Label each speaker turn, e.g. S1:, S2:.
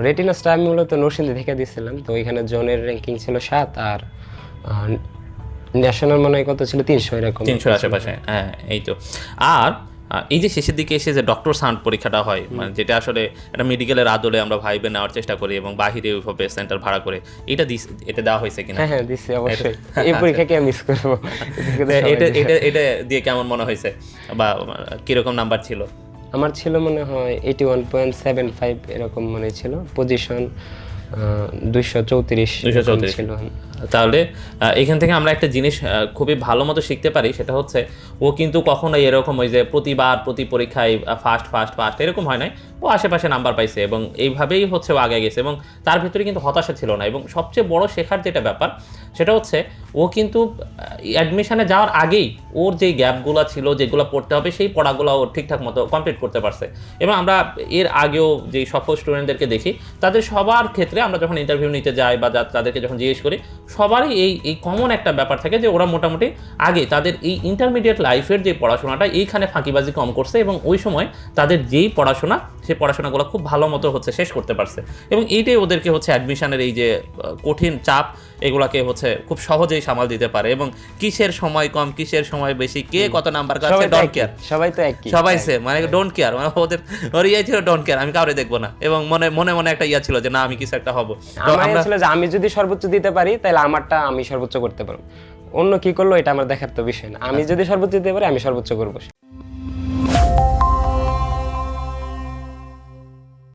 S1: রেটিনাসটা আমি মূলত নরসিংদী থেকে দিয়েছিলাম, তো ওইখানে জোনের র্যাঙ্কিং ছিল 7 আর ন্যাশনাল মনে হয় কত ছিল 300 এরকম,
S2: 300 আশেপাশে। হ্যাঁ, এই তো। আর এই যে শেষের দিকে এসে যে ডক্টর সাউন্ড পরীক্ষাটা হয়, মানে যেটা আসলে একটা মেডিকেলের আদলে আমরা ভাইবে নেওয়ার চেষ্টা করি এবং বাহিরে ওইভাবে সেন্টার ভাড়া করে, এটা দেওয়া হয়েছে কিনা?
S1: হ্যাঁ দিচ্ছি অবশ্যই। এই পরীক্ষাকে মিস করবো।
S2: এটা দিয়ে কেমন মনে হয়েছে বা কিরকম নাম্বার ছিল?
S1: আমার ছিল মনে হয় 81.75 এরকম মনে ছিল, পজিশন 234 ছিল।
S2: তাহলে এখান থেকে আমরা একটা জিনিস খুবই ভালো মতো শিখতে পারি, সেটা হচ্ছে ও কিন্তু কখনোই এরকম ওই যে প্রতি পরীক্ষায় ফার্স্ট এরকম হয় নাই। ও আশেপাশে নাম্বার পাইছে এবং এইভাবেই হচ্ছে ও আগে গেছে এবং তার ভিতরে কিন্তু হতাশা ছিল না। এবং সবচেয়ে বড় শেখার যেটা ব্যাপার সেটা হচ্ছে ও কিন্তু অ্যাডমিশনে যাওয়ার আগেই ওর যেই গ্যাপগুলো ছিল, যেগুলো পড়তে হবে, সেই পড়াগুলো ও ঠিকঠাক মতো কমপ্লিট করতে পারছে। এবং আমরা এর আগেও যেই সফল স্টুডেন্টদেরকে দেখি, তাদের সবার ক্ষেত্রে আমরা যখন ইন্টারভিউ নিতে যাই বা তাদেরকে যখন জিজ্ঞেস করি, সবারই এই কমন একটা ব্যাপার থাকে যে ওরা মোটামুটি আগে তাদের এই ইন্টারমিডিয়েট লাইফের যে পড়াশোনাটা, এইখানে ফাঁকিবাজি কম করছে এবং ওই সময় তাদের যেই পড়াশোনা, সেই পড়াশোনাগুলো খুব ভালো মতো হচ্ছে শেষ করতে পারছে। এবং এইটাই ওদেরকে হচ্ছে অ্যাডমিশনের এই যে কঠিন চাপ, এগুলাকে হচ্ছে খুব সহজেই সামাল দিতে পারে। এবং কিসের সময় কম, কিসের সময় বেশি, কে কত নাম্বার কাছে, ডোন্ট কেয়ার।
S1: সবাই তো একই,
S2: সবাই সেম, মানে ডোন্ট কেয়ার, মানে ওর ইয়ে ছিল ডোন্ট কেয়ার, আমি কাউরে দেখবো না। এবং মনে একটা ইয়া ছিল যে না, আমি কিছু একটা হবো। তো
S1: আমার ছিল যে আমি যদি সর্বোচ্চ দিতে পারি তাহলে আমারটা আমি সর্বোচ্চ করতে পারবো, অন্য কি করলো এটা আমার দেখার তো বিষয় না। আমি যদি সর্বোচ্চ দিতে পারি আমি সর্বোচ্চ করবো।